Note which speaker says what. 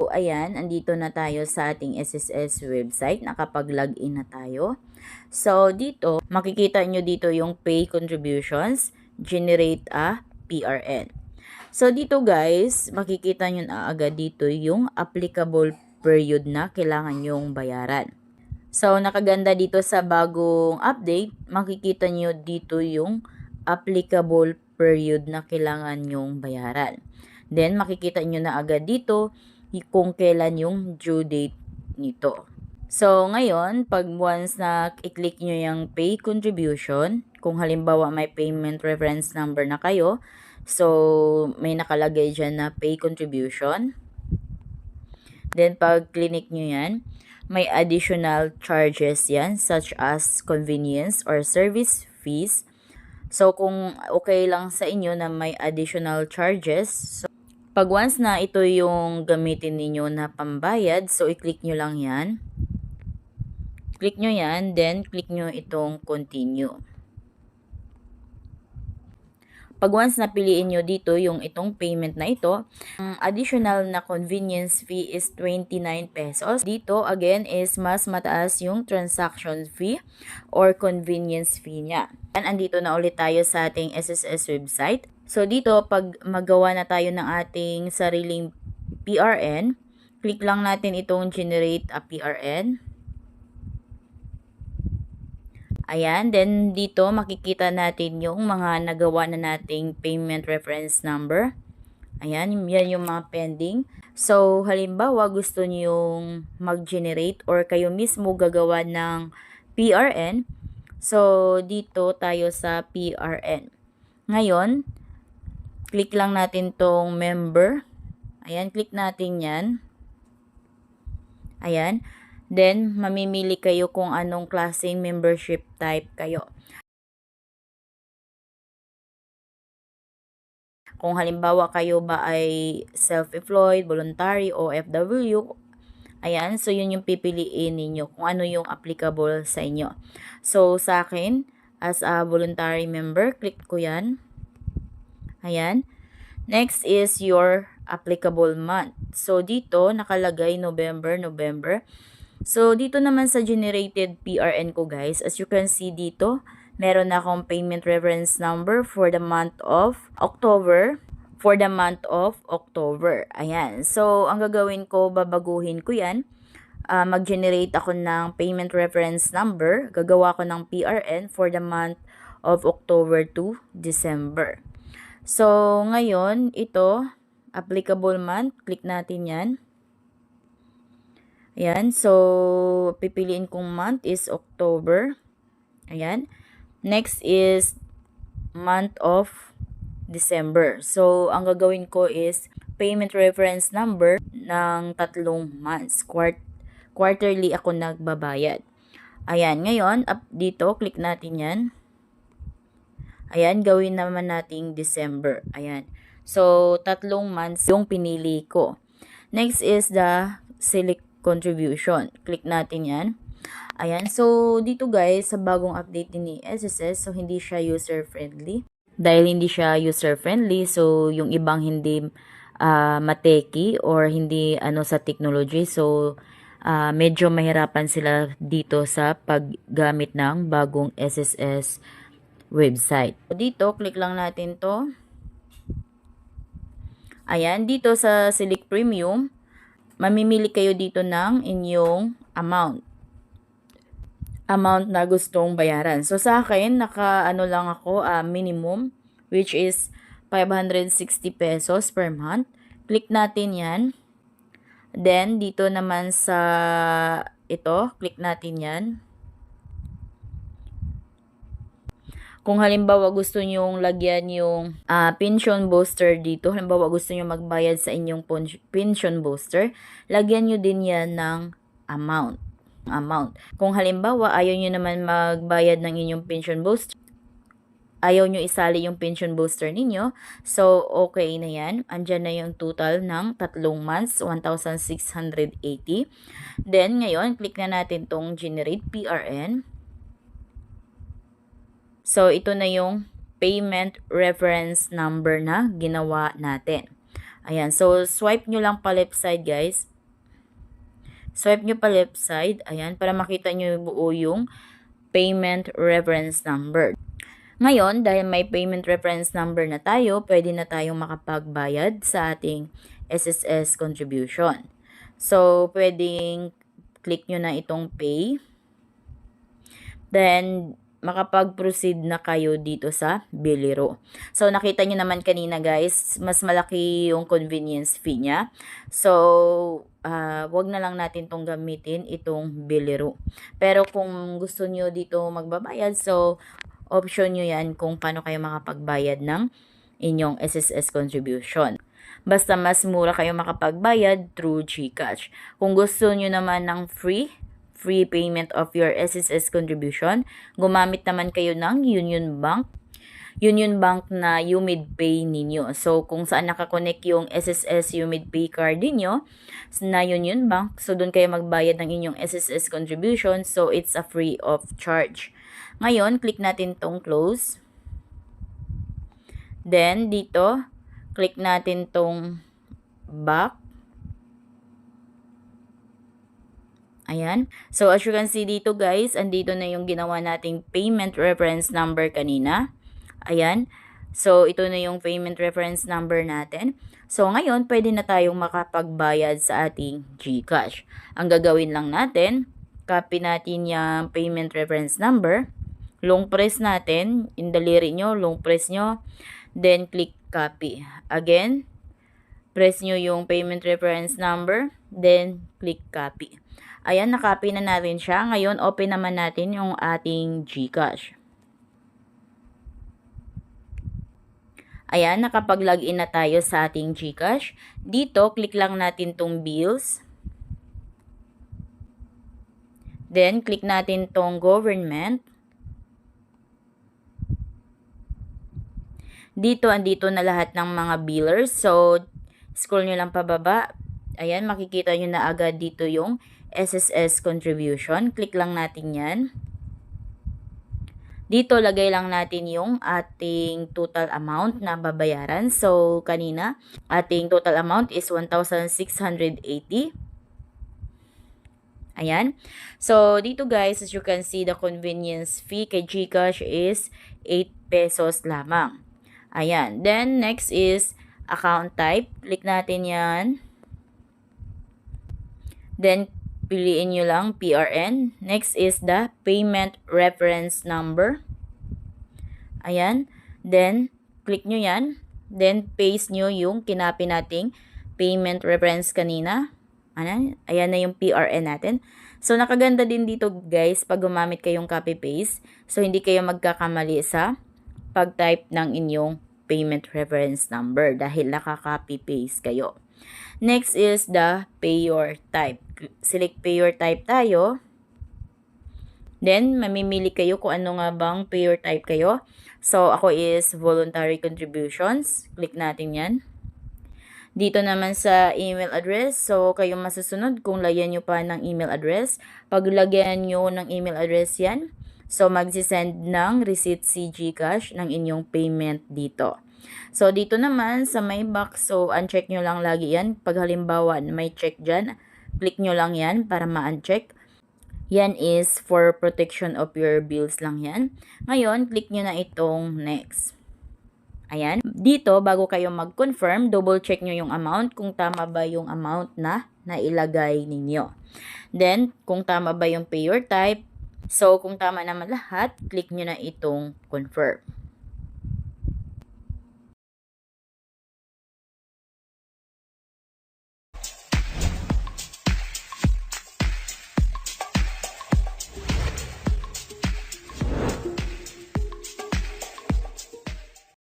Speaker 1: So, ayan, andito na tayo sa ating SSS website. Nakapag-login na tayo. So, dito, makikita nyo dito yung pay contributions, generate a PRN. So, dito guys, makikita nyo na agad dito yung applicable period na kailangan nyong bayaran. So, nakaganda dito sa bagong update, makikita nyo dito yung applicable period na kailangan nyong bayaran. Then, makikita nyo na agad dito kung kailan yung due date nito. So, ngayon, pag once na i-click nyo yung pay contribution, kung halimbawa may payment reference number na kayo, so, may nakalagay dyan na pay contribution. Then, pag click nyo yan, may additional charges yan, such as convenience or service fees. So, kung okay lang sa inyo na may additional charges, so, pag once na ito yung gamitin ninyo na pambayad, so, i-click nyo lang yan. Click nyo yan, then click nyo itong continue. Pag once napiliin nyo dito yung itong payment na ito, ang additional na convenience fee is 29 pesos. Dito again is mas mataas yung transaction fee or convenience fee niya. Andito na ulit tayo sa ating SSS website. So dito pag magawa na tayo ng ating sariling PRN, click lang natin itong generate a PRN. Ayan, then dito makikita natin yung mga nagawa na nating payment reference number. Ayan, yan yung mga pending. So, halimbawa gusto niyong mag-generate or kayo mismo gagawa ng PRN. So, dito tayo sa PRN. Ngayon, click lang natin tong member. Ayan, click natin yan. Ayan. Then, mamimili kayo kung anong klaseng membership type kayo. Kung halimbawa kayo ba ay self-employed, voluntary, o OFW, ayan, so yun yung pipiliin ninyo kung ano yung applicable sa inyo. So, sa akin, as a voluntary member, click ko yan. Ayan. Next is your applicable month. So, dito, nakalagay November. So, dito naman sa generated PRN ko guys, as you can see dito, meron na akong payment reference number for the month of October. Ayan. So, ang gagawin ko, babaguhin ko yan. Mag-generate ako ng payment reference number. Gagawa ko ng PRN for the month of October to December. So, ngayon, ito, applicable month. Click natin yan. Ayan, so pipiliin kong month is October. Ayan. Next is month of December. So, ang gagawin ko is payment reference number ng 3 months. Quarterly ako nagbabayad. Ayan, ngayon, up dito, click natin yan. Ayan, gawin naman nating December. Ayan. So, 3 months yung pinili ko. Next is the select contribution. Click natin yan. Ayan. So, dito guys, sa bagong update ni SSS, so hindi siya user-friendly. Dahil hindi siya user-friendly, so yung ibang hindi mateki or hindi sa technology, so medyo mahirapan sila dito sa paggamit ng bagong SSS website. Dito, click lang natin to. Ayan, dito sa Select Premium, mamimili kayo dito ng inyong amount na gustong bayaran. So, sa akin, lang ako, minimum, which is 560 pesos per month. Click natin yan. Then, dito naman sa ito, click natin yan. Kung halimbawa gusto nyong lagyan yung pension booster dito, halimbawa gusto nyo magbayad sa inyong pension booster, lagyan nyo din yan ng amount. Kung halimbawa ayaw nyo naman magbayad ng inyong pension booster, ayaw nyo isali yung pension booster ninyo, so okay na yan. Andyan na yung total ng 3 months, 1,680. Then, ngayon, click na natin tong generate PRN. So, ito na yung payment reference number na ginawa natin. Ayan. So, swipe nyo lang pa left side, guys. Swipe nyo pa left side, ayan, para makita nyo buo yung payment reference number. Ngayon, dahil may payment reference number na tayo, pwede na tayong makapagbayad sa ating SSS contribution. So, pwedeng click nyo na itong pay. Then, makapag-proceed na kayo dito sa Biliro. So, nakita nyo naman kanina guys, mas malaki yung convenience fee niya. So, wag na lang natin tong gamitin itong Biliro. Pero kung gusto nyo dito magbabayad, so, option nyo yan kung paano kayo makapagbayad ng inyong SSS contribution. Basta mas mura kayo makapagbayad through GCash. Kung gusto nyo naman ng free payment of your SSS contribution, gumamit naman kayo ng Union Bank na UMID Pay ninyo. So, kung saan nakakonect yung SSS UMID Pay card ninyo na Union Bank, so doon kayo magbayad ng inyong SSS contribution. So, it's a free of charge. Ngayon, click natin tong close. Then, dito, click natin tong back. Ayan. So, as you can see dito guys, andito na yung ginawa nating payment reference number kanina. Ayan. So, ito na yung payment reference number natin. So, ngayon, pwede na tayong makapagbayad sa ating GCash. Ang gagawin lang natin, copy natin yung payment reference number. Long press natin, in daliri nyo, long press nyo, then click copy. Again, press nyo yung payment reference number, then click copy. Ayan, nakopy na natin siya. Ngayon, open naman natin yung ating GCash. Ayan, nakapag-login na tayo sa ating GCash. Dito, click lang natin tong bills. Then, click natin tong government. Dito, andito na lahat ng mga billers. So, scroll nyo lang pababa. Ayan, makikita nyo na agad dito yung SSS contribution. Click lang natin yan. Dito, lagay lang natin yung ating total amount na babayaran. So, kanina, ating total amount is 1,680. Ayan. So, dito guys, as you can see, the convenience fee kay GCash is 8 pesos lamang. Ayan. Then, next is account type. Click natin yan. Then, piliin nyo lang PRN. Next is the payment reference number. Ayan. Then, click nyo yan. Then, paste nyo yung kinapi nating payment reference kanina. Ayan na yung PRN natin. So, nakaganda din dito guys pag gumamit kayong copy-paste. So, hindi kayo magkakamali sa pag-type ng inyong payment reference number dahil nakaka-copy-paste kayo. Next is the payer type. Select payer type tayo. Then, mamimili kayo kung ano nga bang payer type kayo. So, ako is voluntary contributions. Click natin yan. Dito naman sa email address, so kayo masusunod kung lagyan nyo pa ng email address. Pag lagyan nyo ng email address yan, so, magsisend ng receipt si GCash ng inyong payment dito. So, dito naman sa may box, so, uncheck nyo lang lagi yan. Pag halimbawa may check dyan, click nyo lang yan para ma-uncheck. Yan is for protection of your bills lang yan. Ngayon, click nyo na itong next. Ayan. Dito, bago kayo mag-confirm, double check nyo yung amount kung tama ba yung amount na nailagay ninyo. Then, kung tama ba yung payer type. So, kung tama naman lahat, click nyo na itong confirm.